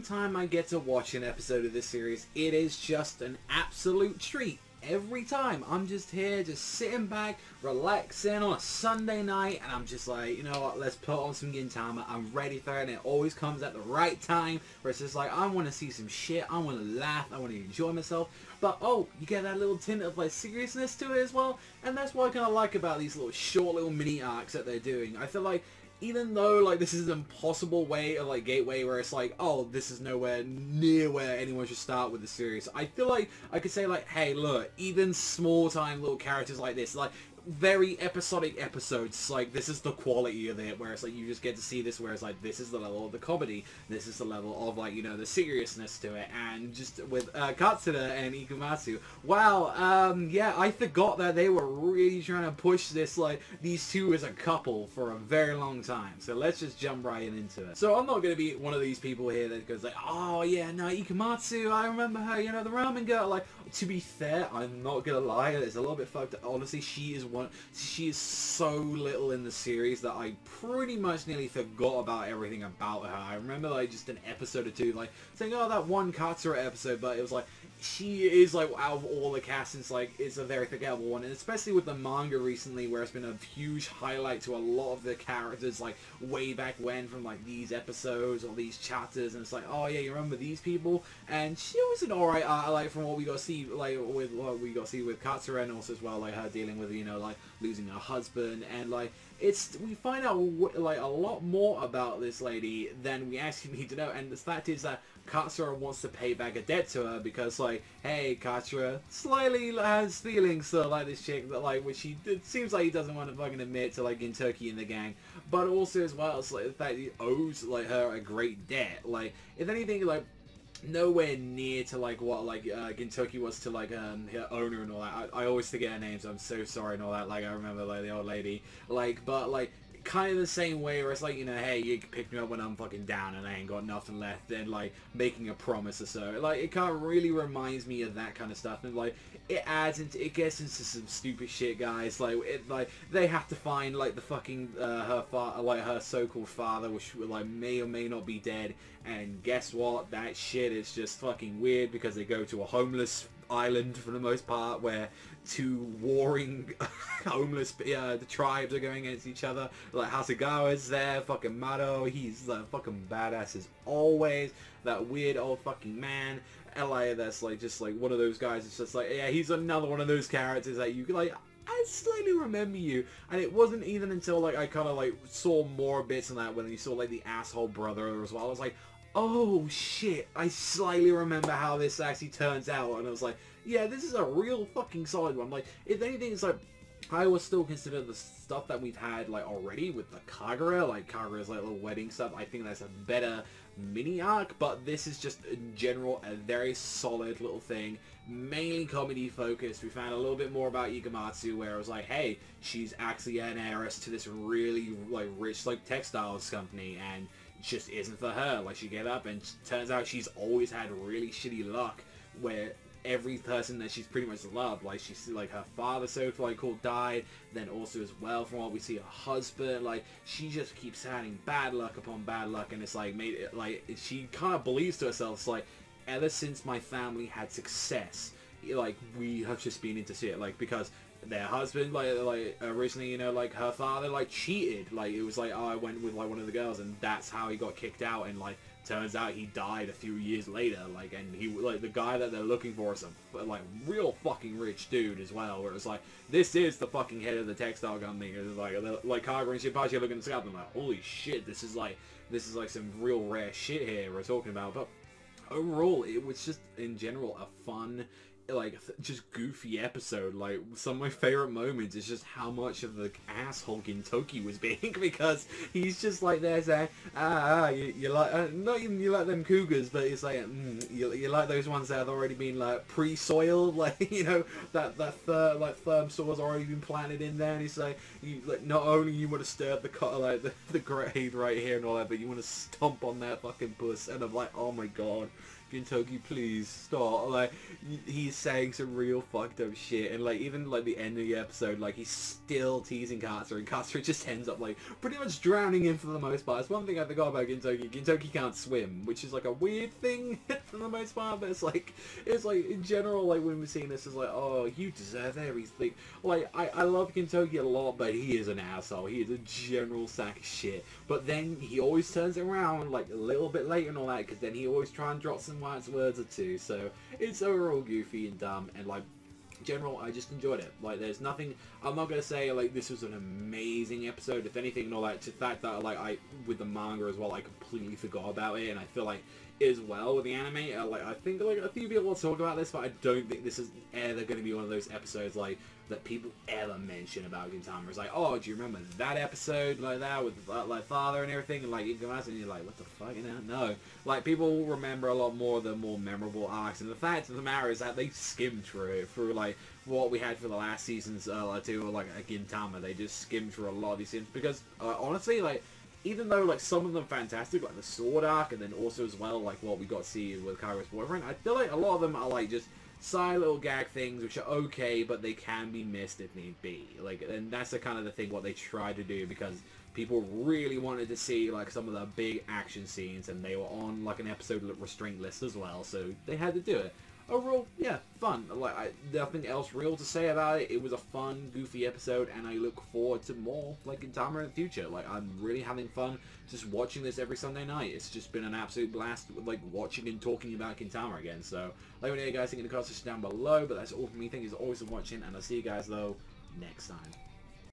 time I get to watch an episode of this series, it is just an absolute treat. Every time. I'm just here, just sitting back, relaxing on a Sunday night, and I'm just like, you know what, let's put on some Gintama. I'm ready for it, and it always comes at the right time, where it's just like, I want to see some shit, I want to laugh, I want to enjoy myself, but oh, you get that little tint of like seriousness to it as well, and that's what I kind of like about these little short little mini arcs that they're doing. I feel like, even though, like, this is an impossible way of, like, gateway where it's like, oh, this is nowhere near where anyone should start with the series, I feel like I could say, like, hey, look, even small-time little characters like this, like, very episodic episodes, like, this is the quality of it, where it's like, you just get to see this, where it's like, this is the level of the comedy, this is the level of, like, you know, the seriousness to it, and just with, Katsura and Ikumatsu, wow, yeah, I forgot that they were really trying to push this, like, these two as a couple for a very long time, so let's just jump right into it. So I'm not gonna be one of these people here that goes like, oh yeah, no, Ikumatsu, I remember her, you know, the ramen girl, like, to be fair, I'm not gonna lie, it's a little bit fucked up. Honestly, she is so little in the series that I pretty much nearly forgot about everything about her. I remember like just an episode or two like saying, oh, that one Katsura episode, but it was like, she is like out of all the casts, it's a very forgettable one, and especially with the manga recently where it's been a huge highlight to a lot of the characters like way back when from like these episodes or these chapters, and it's like, oh yeah, you remember these people, and she was an alright like from what we got to see like with what we got to see with Katsura, and also as well like her dealing with, you know, like losing her husband, and like we find out like a lot more about this lady than we actually need to know, and the fact is that Katsura wants to pay back a debt to her because, like, hey, Katsura slightly has feelings to, like, this chick that, like, which it seems like he doesn't want to fucking admit to, like, Gintoki in the gang, but also as well, it's like the fact he owes, like, her a great debt. Like, if anything, like, nowhere near to like what like Gintoki was to like her owner and all that. I always forget her names, I'm so sorry and all that. Like, I remember like the old lady, like, but like kind of the same way where it's like, you know, hey, you can pick me up when I'm fucking down and I ain't got nothing left, and like making a promise or so. Like, it kind of really reminds me of that kind of stuff, and like it gets into some stupid shit, guys. Like they have to find like the fucking her so-called father, which like may or may not be dead, and guess what, that shit is just fucking weird because they go to a homeless island for the most part where two warring homeless the tribes are going against each other. Like Hasegawa's there, fucking Mado, he's like fucking badass as always, that weird old fucking man. LA, that's like just like one of those guys. It's just like, yeah, he's another one of those characters that you like, I slightly remember you, and it wasn't even until like I kind of like saw more bits on that when you saw like the asshole brother as well. I was like, oh shit, I slightly remember how this actually turns out, and I was like, yeah, this is a real fucking solid one. Like, if anything, it's like, I would still consider the stuff that we've had like already with the Kagura, like Kagura's like little wedding stuff, I think that's a better mini arc, but this is just in general a very solid little thing, mainly comedy focused. We found a little bit more about Ikumatsu where it was like, hey, she's actually an heiress to this really like rich like textiles company, and it just isn't for her. Like, she get up and turns out she's always had really shitty luck where every person that she's pretty much loved, like she's like her father, so like called, died, then also as well from what we see her husband, like she just keeps having bad luck upon bad luck, and it's like made it like she kind of believes to herself, it's like, ever since my family had success, like we have just been into shit, like because their husband like originally, you know, like her father like cheated, like it was like, oh, I went with like one of the girls and that's how he got kicked out, and like turns out he died a few years later, like, and he like the guy that they're looking for is a like real fucking rich dude as well, where it's like, this is the fucking head of the textile company. It's like Kagura and Shinpachi looking at the scalp and like, holy shit, this is like some real rare shit here we're talking about. But overall, it was just in general a fun, like, just goofy episode. Like, some of my favorite moments is just how much of the asshole Gintoki was being, because he's just like there saying, you like, not even you like them cougars, but it's like, you like those ones that have already been like pre-soiled, like, you know, that firm soil's already been planted in there, and he's like, like, not only you want to stir up the grave right here and all that, but you want to stomp on that fucking puss, and I'm like, oh my god. Gintoki, please stop. Like, he's saying some real fucked up shit, and like even like the end of the episode, like he's still teasing Katsuo, and Katsuo just ends up like pretty much drowning him for the most part. It's one thing I forgot about Gintoki. Gintoki can't swim, which is like a weird thing for the most part, but it's like in general, like when we're seeing this, it's like, oh, you deserve everything. Like I love Gintoki a lot, but he is an asshole. He is a general sack of shit. But then he always turns it around like a little bit later and all that, because then he always try and drop some wise words or two. So it's overall goofy and dumb, and like in general, I just enjoyed it. Like, there's nothing, I'm not gonna say like this was an amazing episode. If anything, and all that, to the fact that like with the manga as well, I completely forgot about it, and I feel like as well with the anime, like I think like a few people will talk about this, but I don't think this is ever going to be one of those episodes like that people ever mention about Gintama. It's like, oh, do you remember that episode like that with like father and everything, and like you come out and you're like, what the fuck? You know, no. Like, people remember a lot more of the more memorable arcs, and the fact of the matter is that they skimmed through like what we had for the last seasons two, like a Gintama. They just skimmed through a lot of these things because honestly, like, even though like some of them fantastic, like the sword arc, and then also as well like what we got to see with Kairo's boyfriend, I feel like a lot of them are like just side little gag things which are okay, but they can be missed if need be. Like, and that's the kind of the thing what they try to do, because people really wanted to see like some of the big action scenes, and they were on like an episode restraint list as well, so they had to do it. Overall, yeah, fun. Like, nothing else real to say about it. It was a fun, goofy episode, and I look forward to more like Gintama in the future. Like, I'm really having fun just watching this every Sunday night. It's just been an absolute blast, like, watching and talking about Gintama again. So, let me know what you guys think in the comments section down below. But that's all from me. Thank you as always for watching, and I'll see you guys, though, next time.